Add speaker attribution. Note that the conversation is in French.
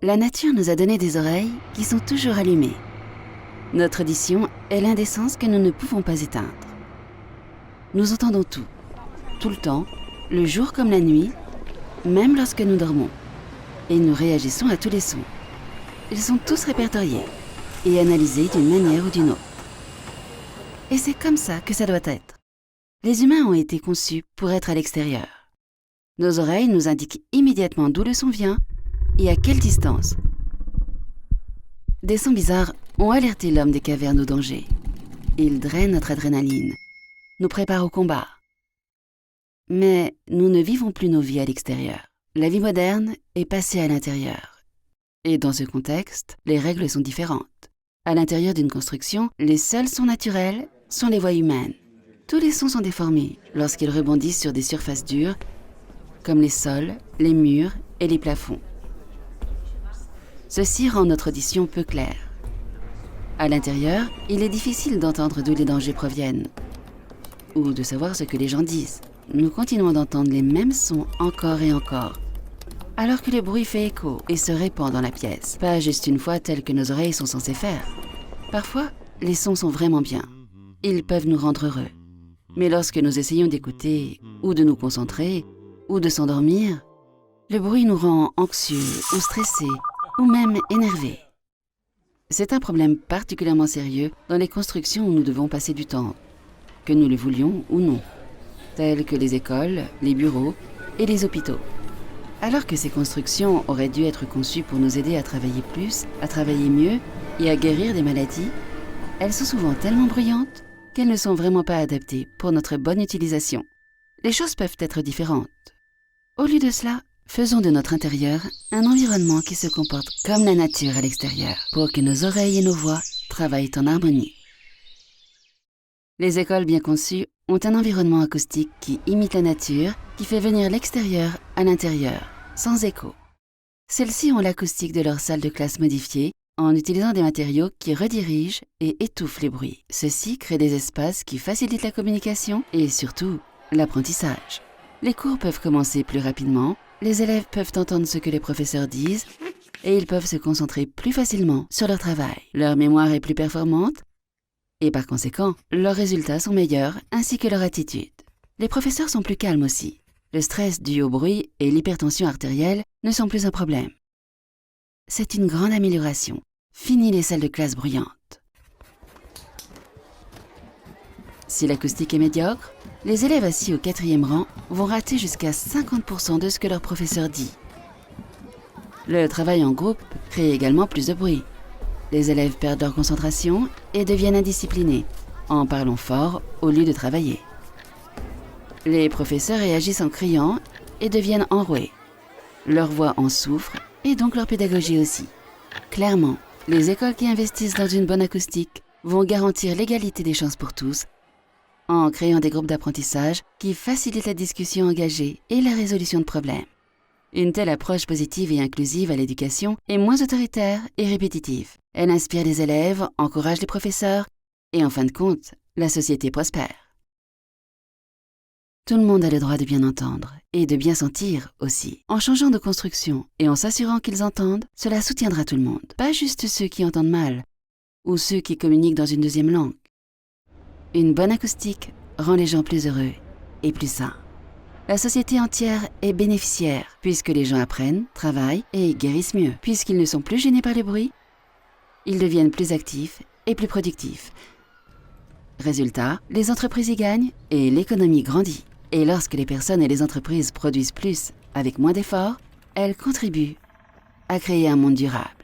Speaker 1: La nature nous a donné des oreilles qui sont toujours allumées. Notre audition est l'un des sens que nous ne pouvons pas éteindre. Nous entendons tout le temps, le jour comme la nuit, même lorsque nous dormons. Et nous réagissons à tous les sons. Ils sont tous répertoriés et analysés d'une manière ou d'une autre. Et c'est comme ça que ça doit être. Les humains ont été conçus pour être à l'extérieur. Nos oreilles nous indiquent immédiatement d'où le son vient et à quelle distance. Des sons bizarres ont alerté l'homme des cavernes au danger. Ils drainent notre adrénaline, nous préparent au combat. Mais nous ne vivons plus nos vies à l'extérieur. La vie moderne est passée à l'intérieur. Et dans ce contexte, les règles sont différentes. À l'intérieur d'une construction, les seuls sons naturels sont les voix humaines. Tous les sons sont déformés lorsqu'ils rebondissent sur des surfaces dures, comme les sols, les murs et les plafonds. Ceci rend notre audition peu claire. À l'intérieur, il est difficile d'entendre d'où les dangers proviennent, ou de savoir ce que les gens disent. Nous continuons d'entendre les mêmes sons encore et encore, alors que le bruit fait écho et se répand dans la pièce, pas juste une fois tel que nos oreilles sont censées faire. Parfois, les sons sont vraiment bien. Ils peuvent nous rendre heureux. Mais lorsque nous essayons d'écouter, ou de nous concentrer, ou de s'endormir, le bruit nous rend anxieux ou stressés, ou même énervés. C'est un problème particulièrement sérieux dans les constructions où nous devons passer du temps, que nous le voulions ou non, telles que les écoles, les bureaux et les hôpitaux. Alors que ces constructions auraient dû être conçues pour nous aider à travailler plus, à travailler mieux et à guérir des maladies, elles sont souvent tellement bruyantes qu'elles ne sont vraiment pas adaptées pour notre bonne utilisation. Les choses peuvent être différentes. Au lieu de cela, faisons de notre intérieur un environnement qui se comporte comme la nature à l'extérieur, pour que nos oreilles et nos voix travaillent en harmonie. Les écoles bien conçues ont un environnement acoustique qui imite la nature, qui fait venir l'extérieur à l'intérieur, sans écho. Celles-ci ont l'acoustique de leur salle de classe modifiée en utilisant des matériaux qui redirigent et étouffent les bruits. Ceci crée des espaces qui facilitent la communication et surtout l'apprentissage. Les cours peuvent commencer plus rapidement, les élèves peuvent entendre ce que les professeurs disent et ils peuvent se concentrer plus facilement sur leur travail. Leur mémoire est plus performante et par conséquent, leurs résultats sont meilleurs ainsi que leur attitude. Les professeurs sont plus calmes aussi. Le stress dû au bruit et l'hypertension artérielle ne sont plus un problème. C'est une grande amélioration. Fini les salles de classe bruyantes. Si l'acoustique est médiocre, les élèves assis au 4e rang vont rater jusqu'à 50% de ce que leur professeur dit. Le travail en groupe crée également plus de bruit. Les élèves perdent leur concentration et deviennent indisciplinés, en parlant fort au lieu de travailler. Les professeurs réagissent en criant et deviennent enroués. Leur voix en souffre et donc leur pédagogie aussi. Clairement, les écoles qui investissent dans une bonne acoustique vont garantir l'égalité des chances pour tous en créant des groupes d'apprentissage qui facilitent la discussion engagée et la résolution de problèmes. Une telle approche positive et inclusive à l'éducation est moins autoritaire et répétitive. Elle inspire les élèves, encourage les professeurs et en fin de compte, la société prospère. Tout le monde a le droit de bien entendre et de bien sentir aussi. En changeant de construction et en s'assurant qu'ils entendent, cela soutiendra tout le monde, pas juste ceux qui entendent mal ou ceux qui communiquent dans une deuxième langue. Une bonne acoustique rend les gens plus heureux et plus sains. La société entière est bénéficiaire puisque les gens apprennent, travaillent et guérissent mieux. Puisqu'ils ne sont plus gênés par le bruit, ils deviennent plus actifs et plus productifs. Résultat, les entreprises y gagnent et l'économie grandit. Et lorsque les personnes et les entreprises produisent plus avec moins d'efforts, elles contribuent à créer un monde durable.